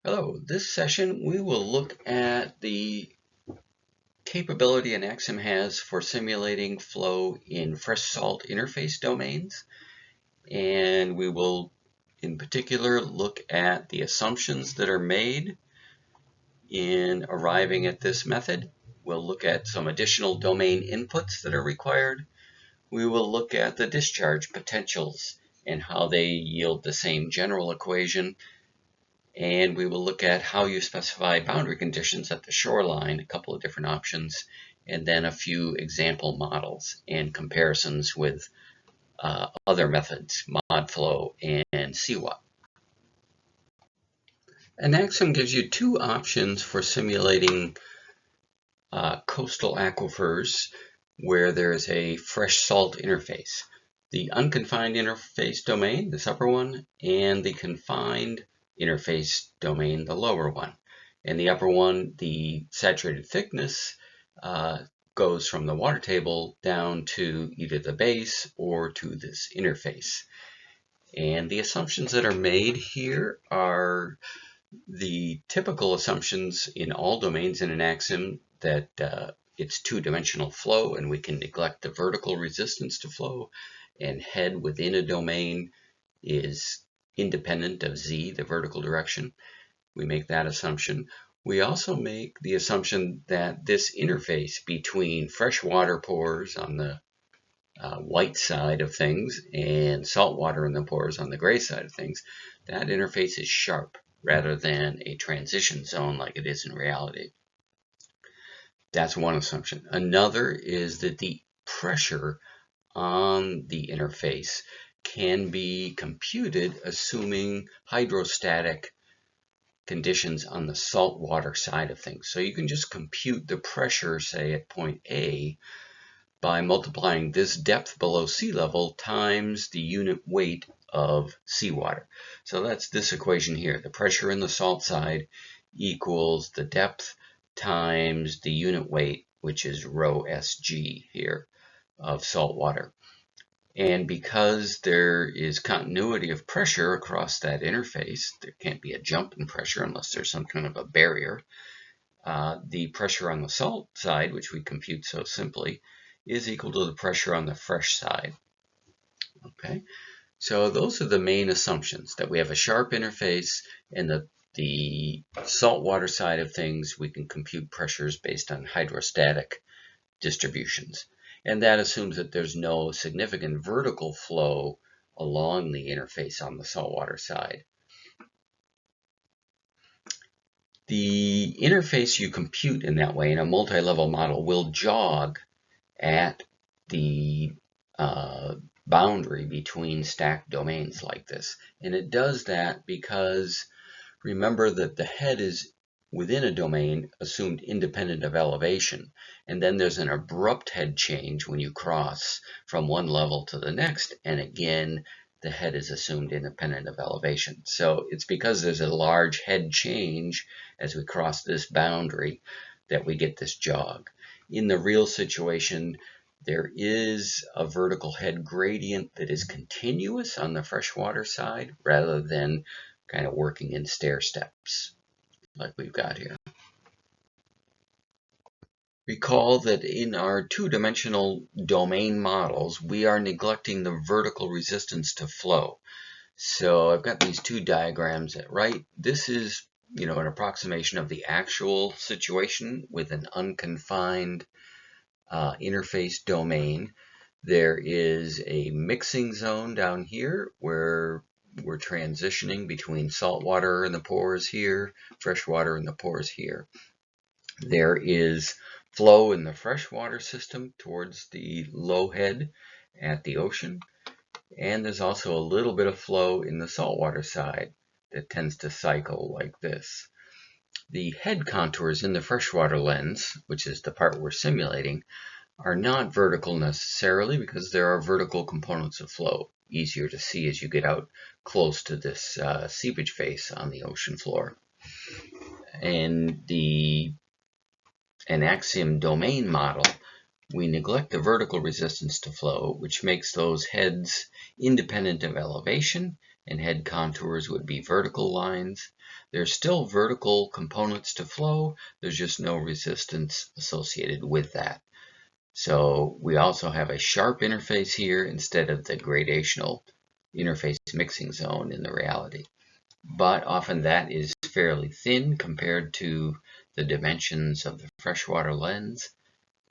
Hello, this session we will look at the capability Anaqsim has for simulating flow in fresh salt interface domains, and we will in particular look at the assumptions that are made in arriving at this method. We'll look at some additional domain inputs that are required. We will look at the discharge potentials and how they yield the same general equation. And we will look at how you specify boundary conditions at the shoreline, a couple of different options, and then a few example models and comparisons with other methods, ModFlow and CWAP. Anaqsim gives you two options for simulating coastal aquifers where there's a fresh salt interface. The unconfined interface domain, this upper one, and the confined interface domain, the lower one. And the upper one, the saturated thickness, goes from the water table down to either the base or to this interface. And the assumptions that are made here are the typical assumptions in all domains in Anaqsim that it's two-dimensional flow and we can neglect the vertical resistance to flow, and head within a domain is independent of z, the vertical direction. We make that assumption. We also make the assumption that this interface between freshwater pores on the white side of things and saltwater in the pores on the gray side of things, that interface is sharp rather than a transition zone like it is in reality. That's one assumption. Another is that the pressure on the interface can be computed assuming hydrostatic conditions on the saltwater side of things. So you can just compute the pressure, say at point A, by multiplying this depth below sea level times the unit weight of seawater. So that's this equation here. The pressure in the salt side equals the depth times the unit weight, which is rho SG here of salt water. And because there is continuity of pressure across that interface, there can't be a jump in pressure unless there's some kind of a barrier. The pressure on the salt side, which we compute so simply, is equal to the pressure on the fresh side. Okay, so those are the main assumptions, that we have a sharp interface, and the saltwater side of things, we can compute pressures based on hydrostatic distributions. And that assumes that there's no significant vertical flow along the interface on the saltwater side. The interface you compute in that way in a multi-level model will jog at the boundary between stacked domains like this. And it does that because remember that the head is within a domain assumed independent of elevation, and then there's an abrupt head change when you cross from one level to the next, and again the head is assumed independent of elevation. So it's because there's a large head change as we cross this boundary that we get this jog. In the real situation, there is a vertical head gradient that is continuous on the freshwater side rather than kind of working in stair steps like we've got here. Recall that in our two-dimensional domain models, we are neglecting the vertical resistance to flow. So I've got these two diagrams at right. This is, an approximation of the actual situation with an unconfined interface domain. There is a mixing zone down here where we're transitioning between salt water in the pores here, fresh water in the pores here. There is flow in the freshwater system towards the low head at the ocean, and there's also a little bit of flow in the saltwater side that tends to cycle like this. The head contours in the freshwater lens, which is the part we're simulating, are not vertical necessarily because there are vertical components of flow, easier to see as you get out close to this seepage face on the ocean floor. And the Anaqsim domain model, we neglect the vertical resistance to flow, which makes those heads independent of elevation and head contours would be vertical lines. There's still vertical components to flow, there's just no resistance associated with that. So we also have a sharp interface here instead of the gradational interface mixing zone in the reality. But often that is fairly thin compared to the dimensions of the freshwater lens,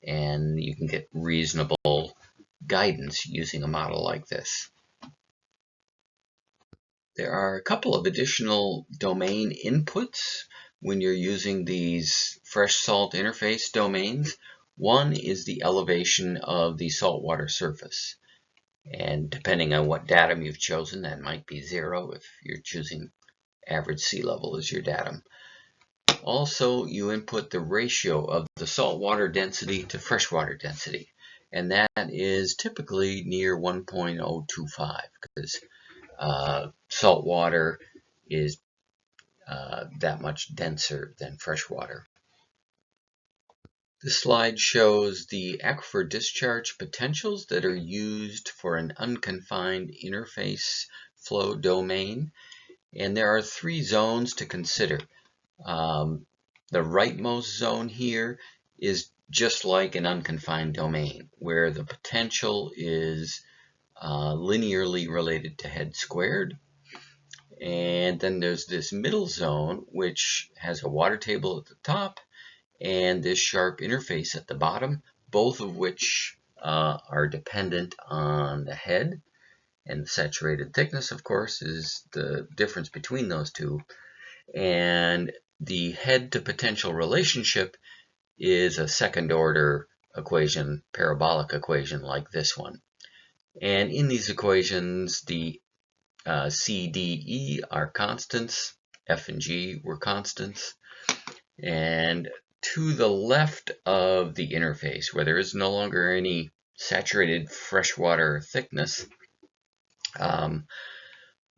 and you can get reasonable guidance using a model like this. There are a couple of additional domain inputs when you're using these fresh salt interface domains. One is the elevation of the saltwater surface. And depending on what datum you've chosen, that might be 0 if you're choosing average sea level as your datum. Also, you input the ratio of the saltwater density to freshwater density. And that is typically near 1.025 because salt water is that much denser than fresh water. This slide shows the aquifer discharge potentials that are used for an unconfined interface flow domain. And there are 3 zones to consider. The rightmost zone here is just like an unconfined domain, where the potential is linearly related to head squared. And then there's this middle zone, which has a water table at the top and this sharp interface at the bottom, both of which are dependent on the head. And the saturated thickness, of course, is the difference between those two. And the head to potential relationship is a second order equation, parabolic equation like this one. And in these equations, the C, D, E are constants, F and G were constants. And to the left of the interface, where there is no longer any saturated freshwater thickness,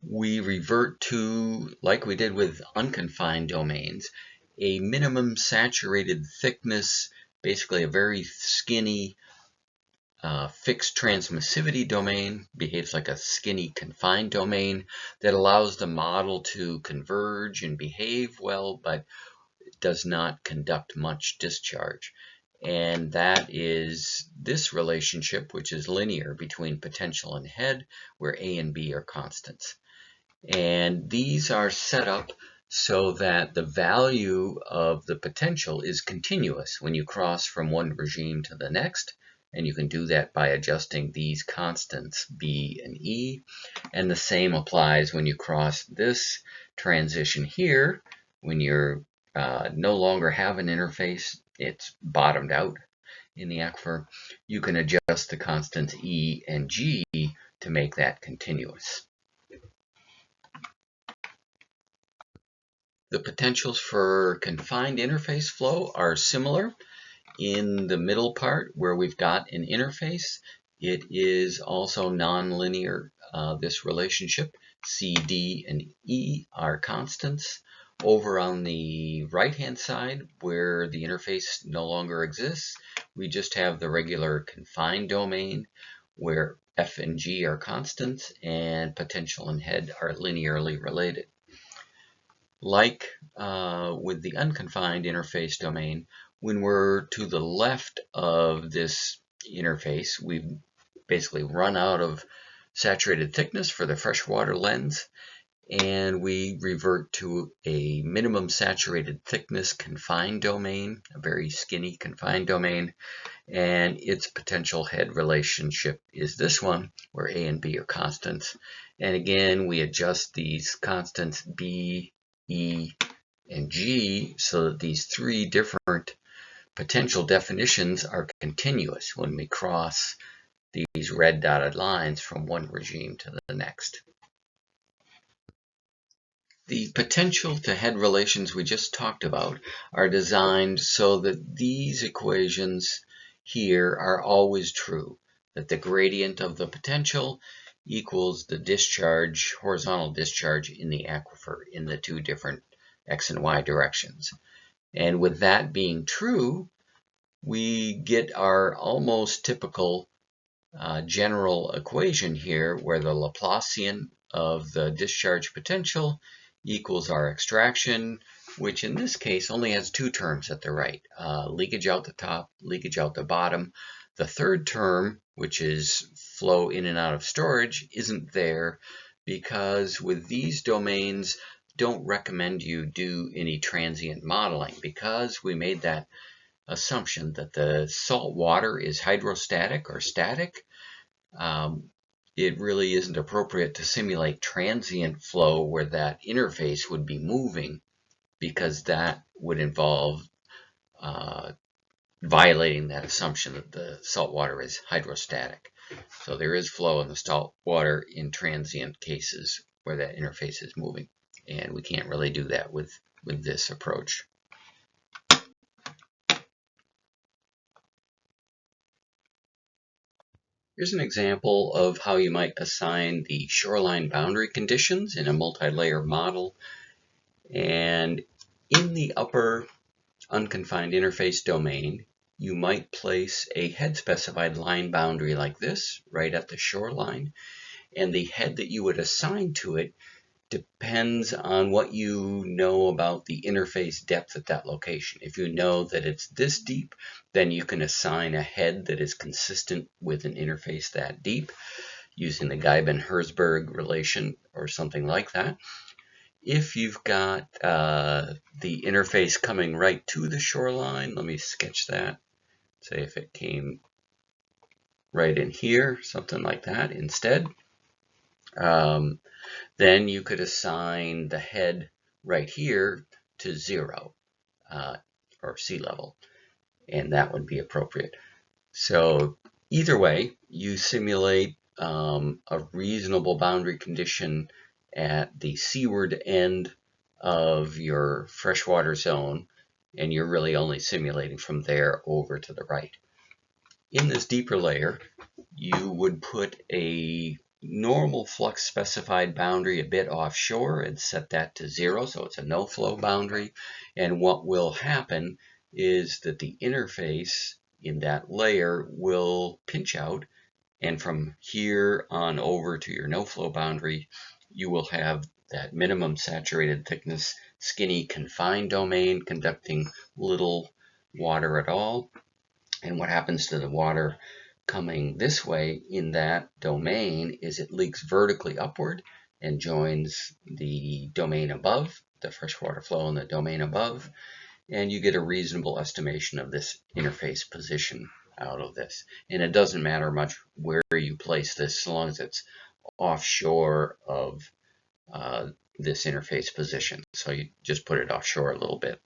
we revert to, like we did with unconfined domains, a minimum saturated thickness, basically a very skinny fixed transmissivity domain, behaves like a skinny confined domain that allows the model to converge and behave well, but does not conduct much discharge. And that is this relationship, which is linear between potential and head, where A and B are constants. And these are set up so that the value of the potential is continuous when you cross from one regime to the next. And you can do that by adjusting these constants, B and E. And the same applies when you cross this transition here, when you're no longer have an interface, it's bottomed out in the aquifer. You can adjust the constants E and G to make that continuous. The potentials for confined interface flow are similar. In the middle part where we've got an interface, it is also nonlinear, this relationship. C, D, and E are constants. Over on the right-hand side, where the interface no longer exists, we just have the regular confined domain, where F and G are constants, and potential and head are linearly related. Like with the unconfined interface domain, when we're to the left of this interface, we've basically run out of saturated thickness for the freshwater lens, and we revert to a minimum saturated thickness confined domain, a very skinny confined domain, and its potential head relationship is this one, where A and B are constants. And again, we adjust these constants B, E, and G so that these 3 different potential definitions are continuous when we cross these red dotted lines from one regime to the next. The potential to head relations we just talked about are designed so that these equations here are always true, that the gradient of the potential equals the discharge, horizontal discharge in the aquifer in the 2 different X and Y directions. And with that being true, we get our almost typical general equation here, where the Laplacian of the discharge potential equals our extraction, which in this case only has two terms at the right, leakage out the top, leakage out the bottom. The third term, which is flow in and out of storage, isn't there because with these domains, don't recommend you do any transient modeling because we made that assumption that the salt water is hydrostatic or static. It really isn't appropriate to simulate transient flow where that interface would be moving because that would involve violating that assumption that the salt water is hydrostatic. So there is flow in the salt water in transient cases where that interface is moving, and we can't really do that with this approach. Here's an example of how you might assign the shoreline boundary conditions in a multi-layer model. And in the upper unconfined interface domain, you might place a head-specified line boundary like this, right at the shoreline. And the head that you would assign to it depends on what you know about the interface depth at that location. If you know that it's this deep, then you can assign a head that is consistent with an interface that deep using the Geibin-Herzberg relation or something like that. If you've got the interface coming right to the shoreline, let me sketch that. Say if it came right in here, something like that instead. Then you could assign the head right here to 0 or sea level, and that would be appropriate. So either way, you simulate a reasonable boundary condition at the seaward end of your freshwater zone, and you're really only simulating from there over to the right. In this deeper layer, you would put a normal flux specified boundary a bit offshore and set that to 0, so it's a no flow boundary. And what will happen is that the interface in that layer will pinch out, and from here on over to your no flow boundary, you will have that minimum saturated thickness skinny confined domain conducting little water at all. And what happens to the water coming this way in that domain is it leaks vertically upward and joins the domain above, the freshwater flow in the domain above, and you get a reasonable estimation of this interface position out of this. And it doesn't matter much where you place this, so long as it's offshore of this interface position. So you just put it offshore a little bit.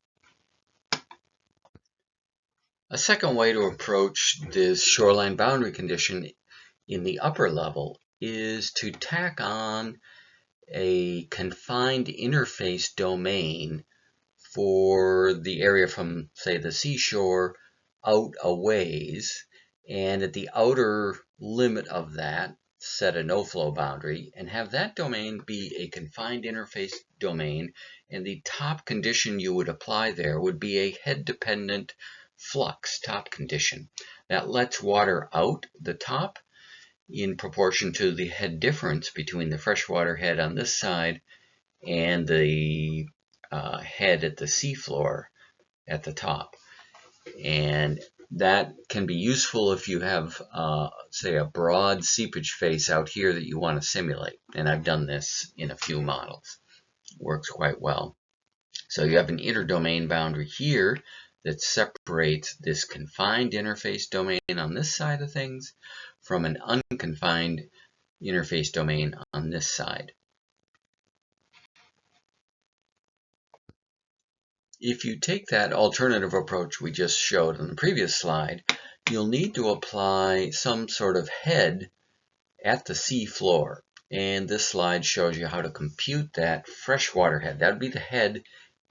A second way to approach this shoreline boundary condition in the upper level is to tack on a confined interface domain for the area from, say, the seashore out a ways, and at the outer limit of that, set a no-flow boundary and have that domain be a confined interface domain, and the top condition you would apply there would be a head-dependent flux top condition that lets water out the top in proportion to the head difference between the freshwater head on this side and the head at the seafloor at the top. And that can be useful if you have, say, a broad seepage face out here that you want to simulate. And I've done this in a few models. It works quite well. So you have an interdomain boundary here that separates this confined interface domain on this side of things from an unconfined interface domain on this side. If you take that alternative approach we just showed on the previous slide, you'll need to apply some sort of head at the sea floor. And this slide shows you how to compute that freshwater head. That would be the head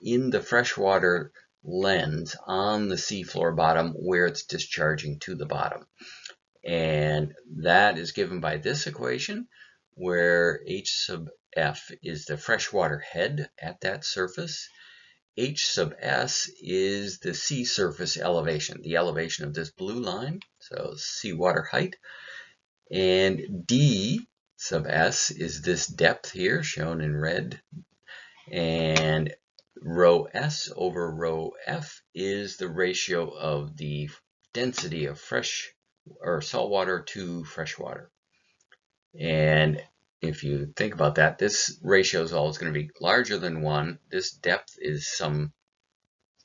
in the freshwater lens on the seafloor bottom where it's discharging to the bottom. And that is given by this equation where H sub F is the freshwater head at that surface. H sub S is the sea surface elevation, the elevation of this blue line, so seawater height. And D sub s is this depth here shown in red, and rho s over rho f is the ratio of the density of fresh or salt water to fresh water. And if you think about that, this ratio is always going to be larger than 1. This depth is some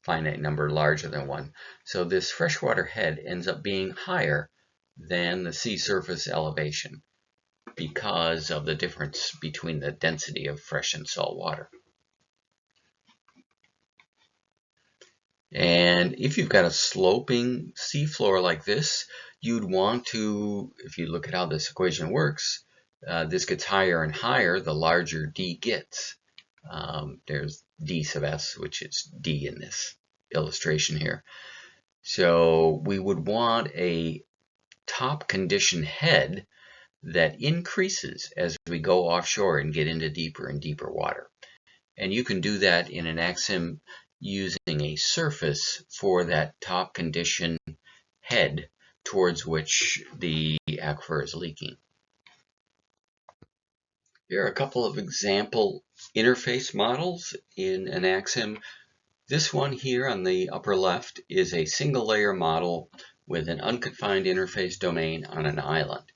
finite number larger than 1. So this freshwater head ends up being higher than the sea surface elevation because of the difference between the density of fresh and salt water. And if you've got a sloping seafloor like this, you'd want to, if you look at how this equation works, this gets higher and higher the larger d gets. There's d sub s, which is d in this illustration here. So we would want a top condition head that increases as we go offshore and get into deeper and deeper water. And you can do that in Anaqsim using a surface for that top condition head towards which the aquifer is leaking. Here are a couple of example interface models in Anaqsim. This one here on the upper left is a single layer model with an unconfined interface domain on an island.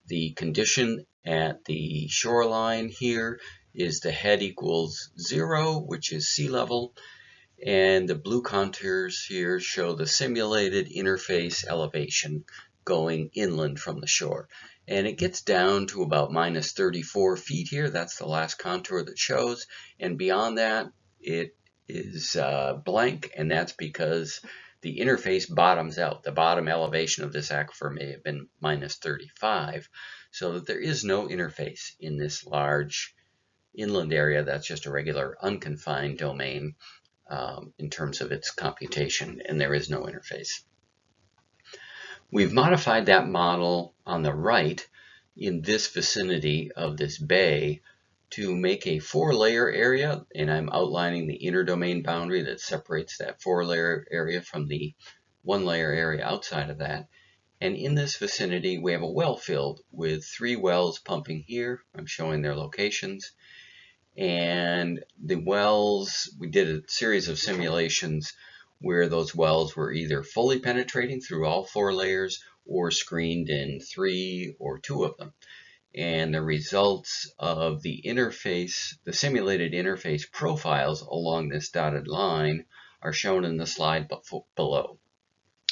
The condition at the shoreline here is the head equals 0, which is sea level, and the blue contours here show the simulated interface elevation going inland from the shore. And it gets down to about minus 34 feet here. That's the last contour that shows. And beyond that, it is blank, and that's because the interface bottoms out. The bottom elevation of this aquifer may have been minus 35, so that there is no interface in this large inland area. That's just a regular unconfined domain in terms of its computation, and there is no interface. We've modified that model on the right in this vicinity of this bay to make a 4-layer area, and I'm outlining the inner domain boundary that separates that 4-layer area from the 1-layer area outside of that. And in this vicinity, we have a well field with 3 wells pumping here. I'm showing their locations. And the wells, we did a series of simulations where those wells were either fully penetrating through all 4 layers or screened in 3 or 2 of them. And the results of the interface, the simulated interface profiles along this dotted line are shown in the slide below.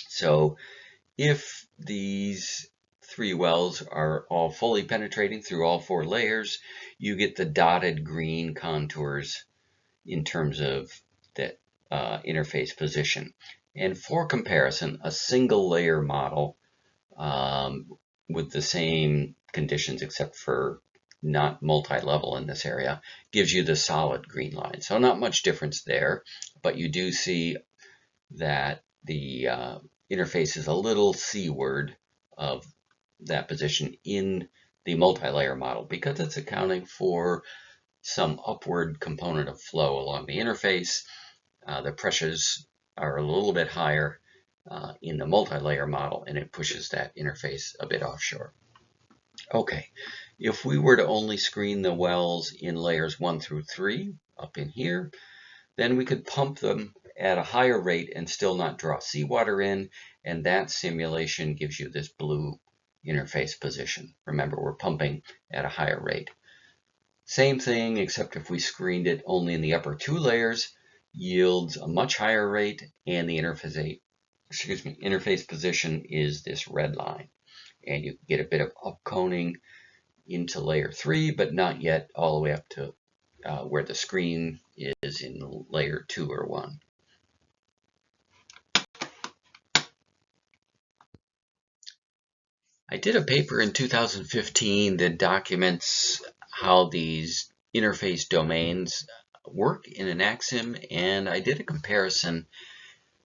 So if these 3 wells are all fully penetrating through all 4 layers, you get the dotted green contours in terms of that interface position. And for comparison, a single layer model with the same conditions except for not multi-level in this area gives you the solid green line. So not much difference there, but you do see that the interface is a little seaward of that position in the multi-layer model because it's accounting for some upward component of flow along the interface. The pressures are a little bit higher in the multi-layer model, and it pushes that interface a bit offshore. Okay, if we were to only screen the wells in layers 1 through 3 up in here, then we could pump them at a higher rate and still not draw seawater in, and that simulation gives you this blue interface position. Remember, we're pumping at a higher rate. Same thing, except if we screened it only in the upper 2 layers, yields a much higher rate, and the interface position is this red line. And you get a bit of upconing into layer 3, but not yet all the way up to where the screen is in layer 2 or 1. I did a paper in 2015 that documents how these interface domains work in Anaqsim, and I did a comparison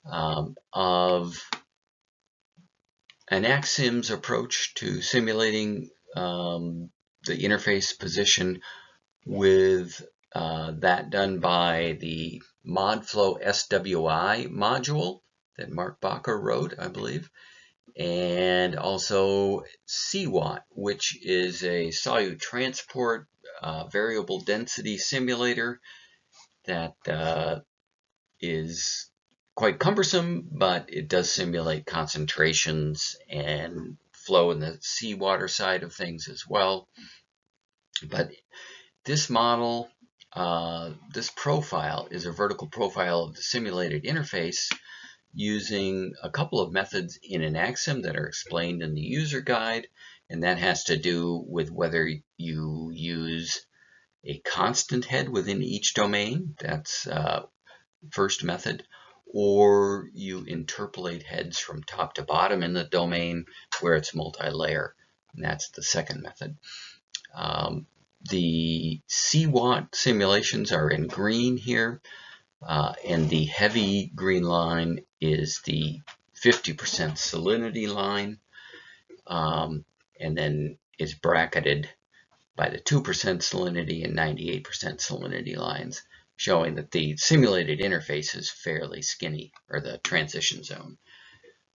of Anaqsim's approach to simulating the interface position with that done by the ModFlow SWI module that Mark Bacher wrote, I believe. and also CWAT, which is a solute transport variable density simulator that is quite cumbersome, but it does simulate concentrations and flow in the seawater side of things as well. But this model, this profile is a vertical profile of the simulated interface using a couple of methods in Anaqsim that are explained in the user guide, and that has to do with whether you use a constant head within each domain, that's first method, or you interpolate heads from top to bottom in the domain where it's multi-layer, and that's the second method. The CWAT simulations are in green here, and the heavy green line is the 50% salinity line, and then is bracketed by the 2% salinity and 98% salinity lines, showing that the simulated interface is fairly skinny, or the transition zone.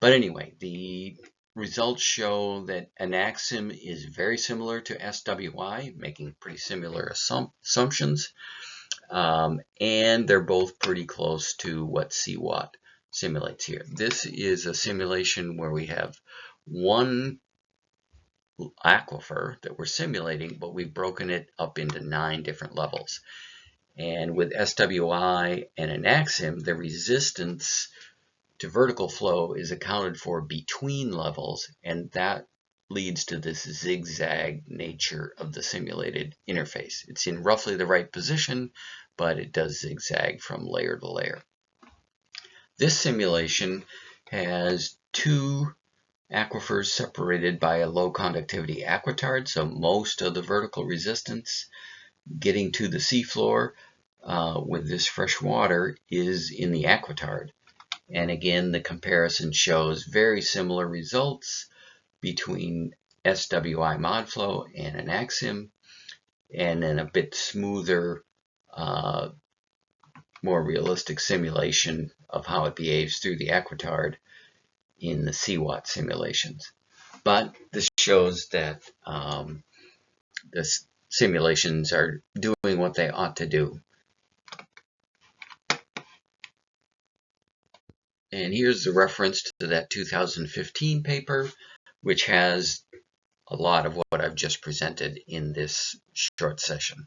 But anyway, the results show that Anaqsim is very similar to SWI, making pretty similar assumptions, and they're both pretty close to what CWAT simulates here. This is a simulation where we have one aquifer that we're simulating, but we've broken it up into 9 different levels. And with SWI and Anaqsim, the resistance to vertical flow is accounted for between levels, and that leads to this zigzag nature of the simulated interface. It's in roughly the right position, but it does zigzag from layer to layer. This simulation has 2 aquifers separated by a low conductivity aquitard, so most of the vertical resistance getting to the seafloor with this fresh water is in the aquitard. And again, the comparison shows very similar results between SWI mod flow and Anaqsim, and then a bit smoother, more realistic simulation of how it behaves through the aquitard in the CWAT simulations. But this shows that the simulations are doing what they ought to do. And here's the reference to that 2015 paper, which has a lot of what I've just presented in this short session.